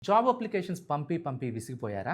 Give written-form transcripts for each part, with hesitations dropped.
Job applications పంపి విసిగిపోయారా?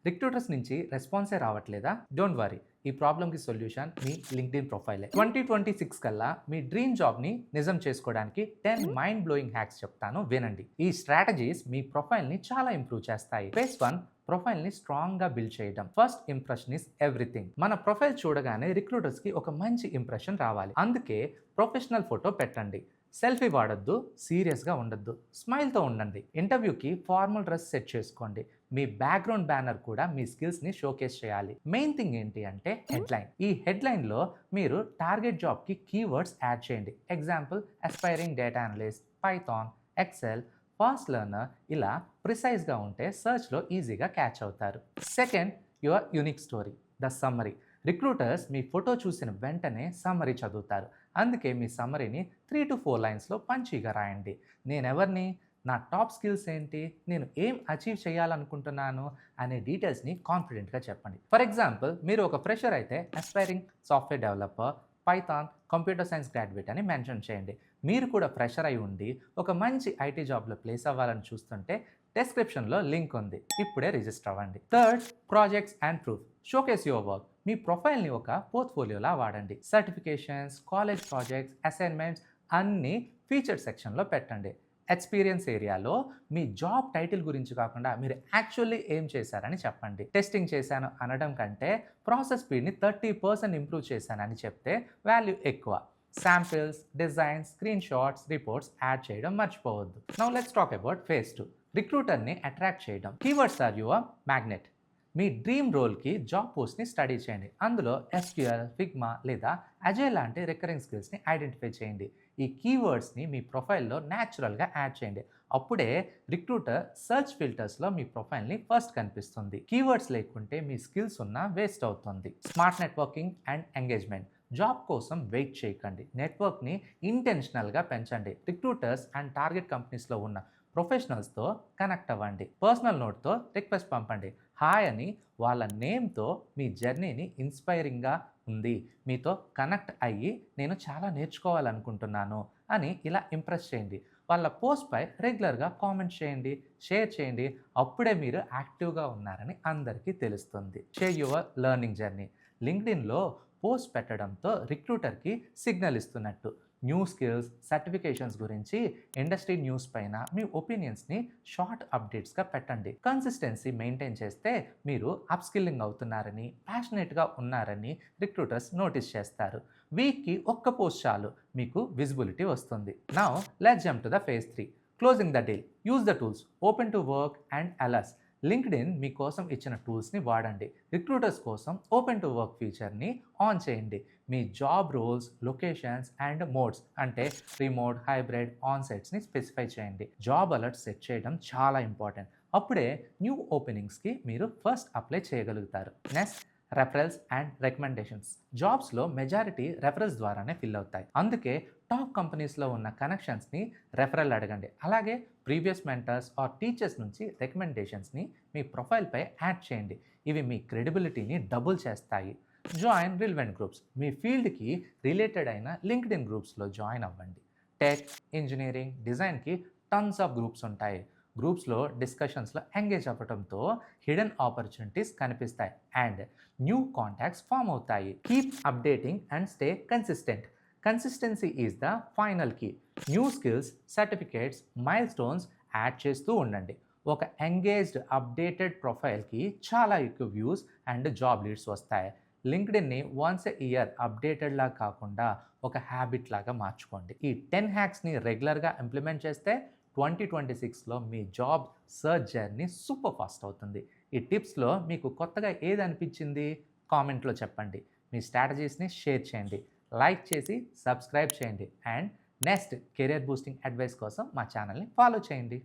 Recruiters నుంచి రెస్పాన్సే రావట్లేదా? డోంట్ వరీ, ఈ ప్రాబ్లమ్‌కి సొల్యూషన్ మీ లింక్డ్ఇన్ ప్రొఫైలే. 2026 కల్లా మీ డ్రీమ్ జాబ్‌ని నిజం చేసుకోవడానికి 10 మైండ్ బ్లోయింగ్ హ్యాక్స్ చెప్తాను, వినండి. ఈ స్ట్రాటజీస్ మీ ప్రొఫైల్‌ని చాలా ఇంప్రూవ్ చేస్తాయి. ఫేజ్ 1, ప్రొఫైల్‌ని స్ట్రాంగ్‌గా బిల్డ్ చేయడం. First impression is everything. మన ప్రొఫైల్ చూడగానే రిక్రూటర్స్‌కి ఒక మంచి ఇంప్రెషన్ రావాలి. అందుకే ప్రొఫెషనల్ ఫోటో పెట్టండి. సెల్ఫీ వాడొద్దు, సీరియస్గా ఉండొద్దు, స్మైల్తో ఉండండి. ఇంటర్వ్యూకి ఫార్మల్ డ్రెస్ సెట్ చేసుకోండి. మీ బ్యాక్గ్రౌండ్ బ్యానర్ కూడా మీ స్కిల్స్ని షోకేస్ చేయాలి. మెయిన్ థింగ్ ఏంటి అంటే హెడ్లైన్. ఈ హెడ్లైన్లో మీరు టార్గెట్ జాబ్కి కీవర్డ్స్ యాడ్ చేయండి. Example, aspiring data analyst, python, excel, fast learner. ఇలా ప్రిసైజ్గా ఉంటే సర్చ్లో ఈజీగా క్యాచ్ అవుతారు. Second, your unique story, the summary. Recruiters మీ ఫోటో చూసిన వెంటనే సమ్మరీ చదువుతారు. అందుకే మీ సమ్మరీని 3 to 4 లైన్స్లో పంచీగా రాయండి. నేనెవరిని, నా టాప్ స్కిల్స్ ఏంటి, నేను ఏం అచీవ్ చేయాలనుకుంటున్నాను అనే డీటెయిల్స్ని కాన్ఫిడెంట్గా చెప్పండి. ఫర్ ఎగ్జాంపుల్, మీరు ఒక ఫ్రెషర్ అయితే aspiring software developer, Python, computer science graduate అని మెన్షన్ చేయండి. మీరు కూడా ఫ్రెషర్ అయి ఉండి ఒక మంచి ఐటీ జాబ్లో ప్లేస్ అవ్వాలని చూస్తుంటే డిస్క్రిప్షన్లో లింక్ ఉంది, ఇప్పుడే రిజిస్టర్ అవ్వండి. Third, projects and proof. Showcase your work. మీ ప్రొఫైల్ని ఒక పోర్ట్ఫోలియోలా వాడండి. సర్టిఫికేషన్స్, కాలేజ్ ప్రాజెక్ట్స్, అసైన్మెంట్స్ అన్నీ ఫీచర్ సెక్షన్లో పెట్టండి. ఎక్స్పీరియన్స్ ఏరియాలో మీ జాబ్ టైటిల్ గురించి కాకుండా మీరు యాక్చువల్లీ ఏం చేశారని చెప్పండి. టెస్టింగ్ చేశాను అనడం కంటే ప్రాసెస్ స్పీడ్ని 30% ఇంప్రూవ్ చేశానని చెప్తే వాల్యూ ఎక్కువ. Samples, designs, screen shots, reports add చేయడం మర్చిపోవద్దు. Now let's talk about phase 2, రిక్రూటర్ని అట్రాక్ట్ చేయడం. Keywords are your magnet. మీ డ్రీమ్ రోల్కి జాబ్ పోస్ట్ని స్టడీ చేయండి. అందులో ఎస్క్యూఎల్, ఫిగ్మా లేదా అజైల్ లాంటి రికరింగ్ స్కిల్స్ని ఐడెంటిఫై చేయండి. ఈ కీవర్డ్స్ని మీ ప్రొఫైల్లో న్యాచురల్గా యాడ్ చేయండి. అప్పుడే రిక్రూటర్ సర్చ్ ఫిల్టర్స్లో మీ ప్రొఫైల్ని ఫస్ట్ కనిపిస్తుంది. కీవర్డ్స్ లేకుంటే మీ స్కిల్స్ ఉన్నా వేస్ట్ అవుతుంది. Smart networking and engagement. Job కోసం వెయిట్ చేయకండి. నెట్వర్క్ని ఇంటెన్షనల్గా పెంచండి. రిక్రూటర్స్ అండ్ టార్గెట్ కంపెనీస్లో ఉన్న ప్రొఫెషనల్స్తో కనెక్ట్ అవ్వండి. పర్సనల్ నోట్తో రిక్వెస్ట్ పంపండి. హాయ్ అని వాళ్ళ నేమ్తో మీ జర్నీని ఇన్స్పైరింగ్గా ఉంది, మీతో కనెక్ట్ అయ్యి నేను చాలా నేర్చుకోవాలనుకుంటున్నాను అని ఇలా ఇంప్రెస్ చేయండి. వాళ్ళ పోస్ట్పై రెగ్యులర్గా కామెంట్ చేయండి, షేర్ చేయండి. అప్పుడే మీరు యాక్టివ్గా ఉన్నారని అందరికీ తెలుస్తుంది. Share your learning journey. లింక్డ్ఇన్లో పోస్ట్ పెట్టడంతో రిక్రూటర్కి సిగ్నల్ ఇస్తున్నట్టు. న్యూ స్కిల్స్, సర్టిఫికేషన్స్ గురించి, ఇండస్ట్రీ న్యూస్ పైన మీ ఒపీనియన్స్ని షార్ట్ అప్డేట్స్గా పెట్టండి. కన్సిస్టెన్సీ మెయింటైన్ చేస్తే మీరు అప్స్కిల్లింగ్ అవుతున్నారని, ప్యాషనేట్గా ఉన్నారని రిక్రూటర్స్ నోటీస్ చేస్తారు. వీక్కి ఒక్క పోస్ట్ చాలు, మీకు విజిబిలిటీ వస్తుంది. Now let's jump to the phase 3, closing the deal. Use the tools open to work and alerts. LinkedIn మీకోసం ఇచ్చిన టూల్స్ని వాడండి. రిక్రూటర్స్ కోసం ఓపెన్ టు వర్క్ ఫీచర్ని ఆన్ చేయండి. మీ job roles, locations and modes అంటే రిమోట్, హైబ్రిడ్, ఆన్సైట్స్ని స్పెసిఫై చేయండి. జాబ్ అలర్ట్స్ సెట్ చేయడం చాలా ఇంపార్టెంట్. అప్పుడే న్యూ ఓపెనింగ్స్కి మీరు ఫస్ట్ అప్లై చేయగలుగుతారు. Next, referrals and recommendations. జాబ్స్లో మెజారిటీ రెఫరల్స్ ద్వారానే ఫిల్ అవుతాయి. అందుకే టాప్ కంపెనీస్లో ఉన్న కనెక్షన్స్ని రెఫరల్ అడగండి. అలాగే ప్రీవియస్ మెంటర్స్ ఆర్ టీచర్స్ నుంచి రికమెండేషన్స్ని మీ ప్రొఫైల్పై యాడ్ చేయండి. ఇవి మీ క్రెడిబిలిటీని డబుల్ చేస్తాయి. Join relevant groups. మీ ఫీల్డ్కి రిలేటెడ్ అయిన లింక్డ్ఇన్ గ్రూప్స్లో జాయిన్ అవ్వండి. టెక్, ఇంజనీరింగ్, డిజైన్కి టన్స్ ఆఫ్ గ్రూప్స్ ఉంటాయి. గ్రూప్స్లో డిస్కషన్స్లో ఎంగేజ్ అవ్వడంతో హిడెన్ ఆపర్చునిటీస్ కనిపిస్తాయి అండ్ న్యూ కాంటాక్ట్స్ ఫామ్ అవుతాయి. Keep updating and stay consistent. Consistency is the final key. New skills, certificates, milestones add చేస్తూ ఉండండి. ఒక ఎంగేజ్డ్, అప్డేటెడ్ ప్రొఫైల్కి చాలా ఎక్కువ వ్యూస్ అండ్ జాబ్ లీడ్స్ వస్తాయి. లింక్డ్ఇన్ని వన్స్ ఎ ఇయర్ అప్డేటెడ్లా కాకుండా ఒక హ్యాబిట్ లాగా మార్చుకోండి. ఈ 10 హ్యాక్స్ని రెగ్యులర్గా ఇంప్లిమెంట్ చేస్తే 2026లో మీ job search journey super fast అవుతుంది. ఈ టిప్స్లో మీకు కొత్తగా ఏది అనిపించింది కామెంట్లో చెప్పండి. మీ స్ట్రాటజీస్ని షేర్ చేయండి, లైక్ చేసి సబ్స్క్రైబ్ చేయండి and next career boosting advice కోసం మా ఛానల్ని ఫాలో చేయండి.